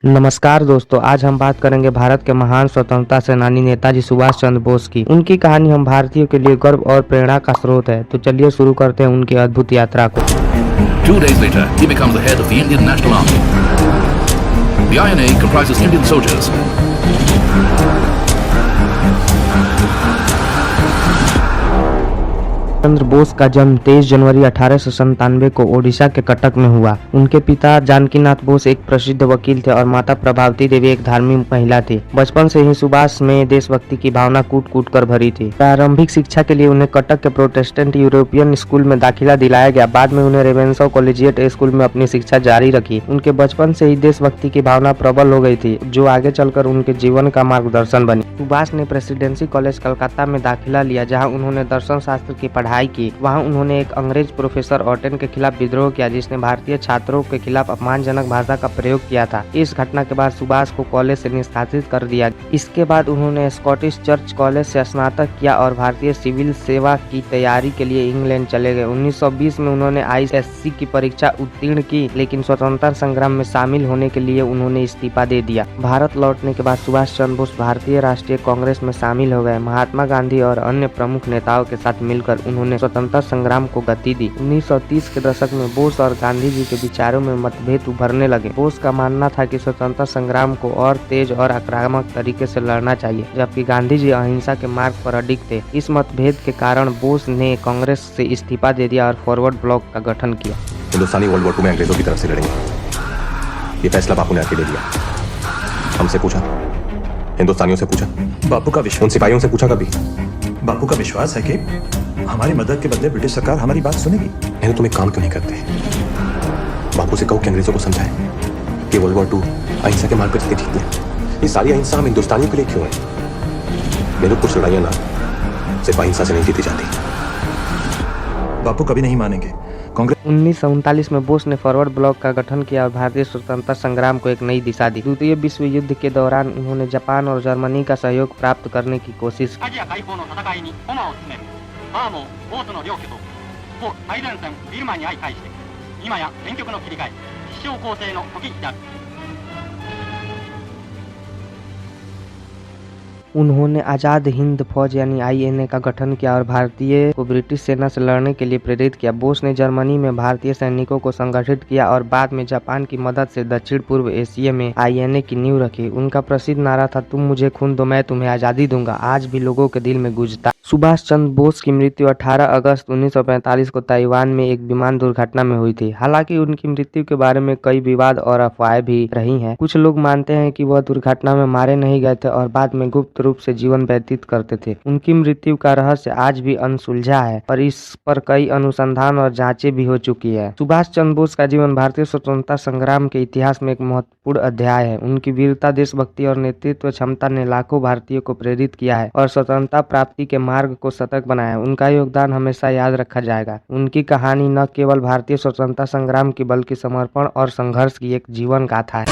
नमस्कार दोस्तों, आज हम बात करेंगे भारत के महान स्वतंत्रता सेनानी नेताजी सुभाष चंद्र बोस की। उनकी कहानी हम भारतीयों के लिए गर्व और प्रेरणा का स्रोत है। तो चलिए शुरू करते हैं उनकी अद्भुत यात्रा को। 2 days later, he becomes the head of the Indian National Army. The INA comprises Indian soldiers. Chandra Bose का जन्म 23 जनवरी 1897 को ओडिशा के कटक में हुआ। उनके पिता जानकीनाथ बोस एक प्रसिद्ध वकील थे और माता प्रभावती देवी एक धार्मिक महिला थी। बचपन से ही सुभाष में देशभक्ति की भावना कूट कूट कर भरी थी। प्रारंभिक शिक्षा के लिए उन्हें कटक के प्रोटेस्टेंट यूरोपियन स्कूल में दाखिला दिलाया गया। बाद में उन्हें रेवेन्सॉ कॉलेजिएट स्कूल में अपनी शिक्षा जारी रखी। उनके बचपन से ही देशभक्ति की भावना प्रबल हो गई थी, जो आगे चलकर उनके जीवन का मार्गदर्शन बनी। सुभाष ने प्रेसिडेंसी कॉलेज कलकत्ता में दाखिला लिया, जहाँ उन्होंने दर्शन शास्त्र की पढ़ाई की। वहां उन्होंने एक अंग्रेज प्रोफेसर ऑटन के खिलाफ विद्रोह किया, जिसने भारतीय छात्रों के खिलाफ अपमानजनक भाषा का प्रयोग किया था। इस घटना के बाद सुभाष को कॉलेज से निष्कासित कर दिया। इसके बाद उन्होंने स्कॉटिश चर्च कॉलेज से स्नातक किया और भारतीय सिविल सेवा की तैयारी के लिए इंग्लैंड चले गए। 1920 में उन्होंने ISC की परीक्षा उत्तीर्ण की, लेकिन स्वतंत्रता संग्राम में शामिल होने के लिए उन्होंने इस्तीफा दे दिया। भारत लौटने के बाद सुभाष चंद्र बोस भारतीय राष्ट्रीय कांग्रेस में शामिल हो गए। महात्मा गांधी और अन्य प्रमुख नेताओं के साथ मिलकर उन्होंने स्वतंत्रता संग्राम को गति दी। 1930 के दशक में बोस और गांधी जी के विचारों में मतभेद उभरने लगे। बोस का मानना था कि स्वतंत्रता संग्राम को और तेज और आक्रामक तरीके से लड़ना चाहिए, जबकि गांधी जी अहिंसा के मार्ग पर अडिग थे। इस मतभेद के कारण बोस ने कांग्रेस से इस्तीफा दे दिया और फॉरवर्ड ब्लॉक का गठन किया। हिंदुस्तानी वर्ल्ड वॉर 2 में अंग्रेजों की तरफ से लड़ेंगे, ये फैसला बापू ने अकेले लिया। हमसे पूछा, हिंदुस्तानियों से पूछा, बापू का विश्वास, उन सिपाहियों से पूछा कभी? बापू का विश्वास है कि हमारी मदद के बदले ब्रिटिश सरकार हमारी बात सुनेगी। नहीं तो तुम एक काम क्यों नहीं करते? बापू से कहो कि अंग्रेजों को समझाए कि वर्ल्ड वॉर 2 अहिंसा के मार्ग पर जीते जीतते हैं। ये सारी अहिंसा हम हिंदुस्तानियों के लिए क्यों है? मेरे कुछ लड़ाइयां ना सिर्फ अहिंसा से नहीं जीती जाती। बापू कभी नहीं मानेंगे। 1939 में बोस ने फॉरवर्ड ब्लॉक का गठन किया और भारतीय स्वतंत्रता संग्राम को एक नई दिशा दी। द्वितीय विश्व युद्ध के दौरान उन्होंने जापान और जर्मनी का सहयोग प्राप्त करने की कोशिश की। उन्होंने आजाद हिंद फौज यानी INA का गठन किया और भारतीय को ब्रिटिश सेना से लड़ने के लिए प्रेरित किया। बोस ने जर्मनी में भारतीय सैनिकों को संगठित किया और बाद में जापान की मदद से दक्षिण पूर्व एशिया में INA की नींव रखी। उनका प्रसिद्ध नारा था, तुम मुझे खून दो मैं तुम्हें आजादी दूंगा, आज भी लोगों के दिल में गूंजता। सुभाष चंद्र बोस की मृत्यु 18 अगस्त 1945 को ताइवान में एक विमान दुर्घटना में हुई थी। हालांकि उनकी मृत्यु के बारे में कई विवाद और अफवाहें भी रही हैं। कुछ लोग मानते हैं कि वह दुर्घटना में मारे नहीं गए थे और बाद में गुप्त रूप से जीवन व्यतीत करते थे। उनकी मृत्यु का रहस्य आज भी अनसुलझा है और इस पर कई अनुसंधान और जांचें भी हो चुकी है। सुभाष चंद्र बोस का जीवन भारतीय स्वतंत्रता संग्राम के इतिहास में एक महत्वपूर्ण अध्याय है। उनकी वीरता, देशभक्ति और नेतृत्व क्षमता ने लाखों भारतीयों को प्रेरित किया है और स्वतंत्रता प्राप्ति के मार्ग को सतत बनाया। उनका योगदान हमेशा याद रखा जाएगा। उनकी कहानी न केवल भारतीय स्वतंत्रता संग्राम की बल्कि समर्पण और संघर्ष की एक जीवन गाथा है।